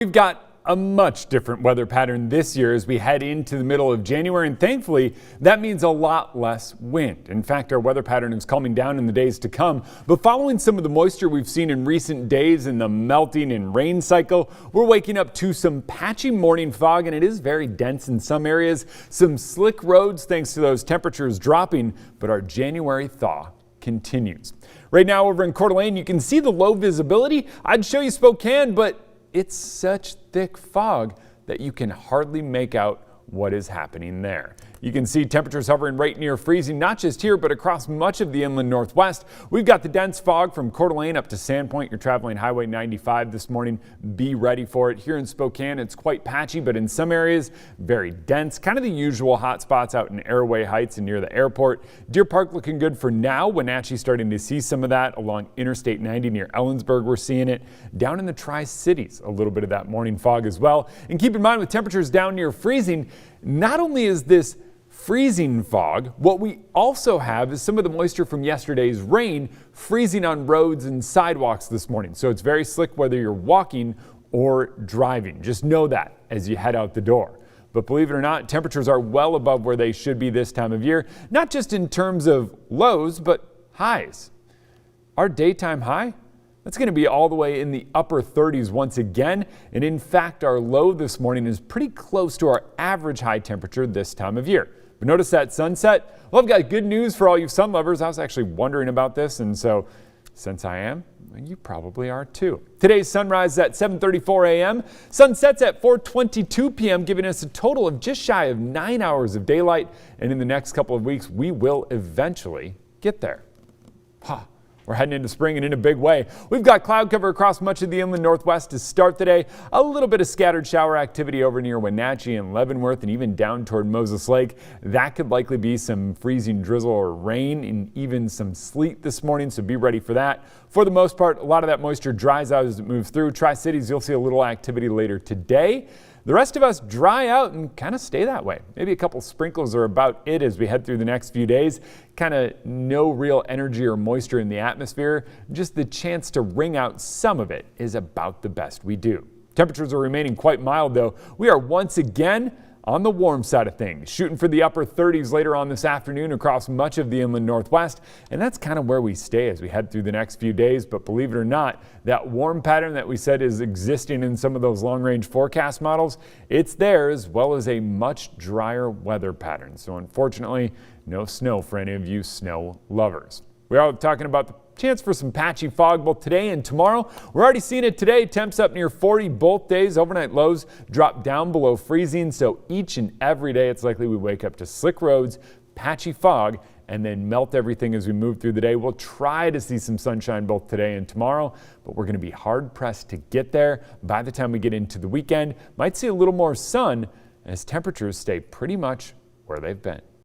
We've got a much different weather pattern this year as we head into the middle of January, and thankfully that means a lot less wind. In fact, our weather pattern is calming down in the days to come, but following some of the moisture we've seen in recent days in the melting and rain cycle, we're waking up to some patchy morning fog, and it is very dense in some areas. Some slick roads thanks to those temperatures dropping, but our January thaw continues. Right now over in Coeur d'Alene, you can see the low visibility. I'd show you Spokane, but it's such thick fog that you can hardly make out what is happening there. You can see temperatures hovering right near freezing, not just here, but across much of the inland northwest. We've got the dense fog from Coeur d'Alene up to Sandpoint. You're traveling Highway 95 this morning. Be ready for it. Here in Spokane, it's quite patchy, but in some areas, very dense. Kind of the usual hot spots out in Airway Heights and near the airport. Deer Park looking good for now. Wenatchee starting to see some of that along Interstate 90 near Ellensburg. We're seeing it down in the Tri-Cities, a little bit of that morning fog as well. And keep in mind, with temperatures down near freezing, not only is this freezing fog, what we also have is some of the moisture from yesterday's rain freezing on roads and sidewalks this morning. So it's very slick whether you're walking or driving. Just know that as you head out the door. But believe it or not, temperatures are well above where they should be this time of year, not just in terms of lows, but highs. Our daytime high, that's going to be all the way in the upper 30s once again. And in fact, our low this morning is pretty close to our average high temperature this time of year. But notice that sunset. Well, I've got good news for all you sun lovers. I was actually wondering about this, and so since I am, you probably are too. Today's sunrise is at 7:34 a.m. Sunsets at 4:22 p.m., giving us a total of just shy of 9 hours of daylight. And in the next couple of weeks, we will eventually get there. We're heading into spring and in a big way. We've got cloud cover across much of the inland northwest to start the day. A little bit of scattered shower activity over near Wenatchee and Leavenworth and even down toward Moses Lake. That could likely be some freezing drizzle or rain and even some sleet this morning, so be ready for that. For the most part, a lot of that moisture dries out as it moves through. Tri-Cities, you'll see a little activity later today. The rest of us dry out and kind of stay that way. Maybe a couple sprinkles are about it as we head through the next few days. Kind of no real energy or moisture in the atmosphere. Just the chance to wring out some of it is about the best we do. Temperatures are remaining quite mild though. We are once again on the warm side of things, shooting for the upper 30s later on this afternoon across much of the inland northwest, and that's kind of where we stay as we head through the next few days. But believe it or not, that warm pattern that we said is existing in some of those long-range forecast models, it's there, as well as a much drier weather pattern. So unfortunately, no snow for any of you snow lovers. We are talking about the chance for some patchy fog both today and tomorrow. We're already seeing it today. Temps up near 40 both days. Overnight lows drop down below freezing. So each and every day it's likely we wake up to slick roads, patchy fog, and then melt everything as we move through the day. We'll try to see some sunshine both today and tomorrow, but we're going to be hard pressed to get there. By the time we get into the weekend, might see a little more sun as temperatures stay pretty much where they've been.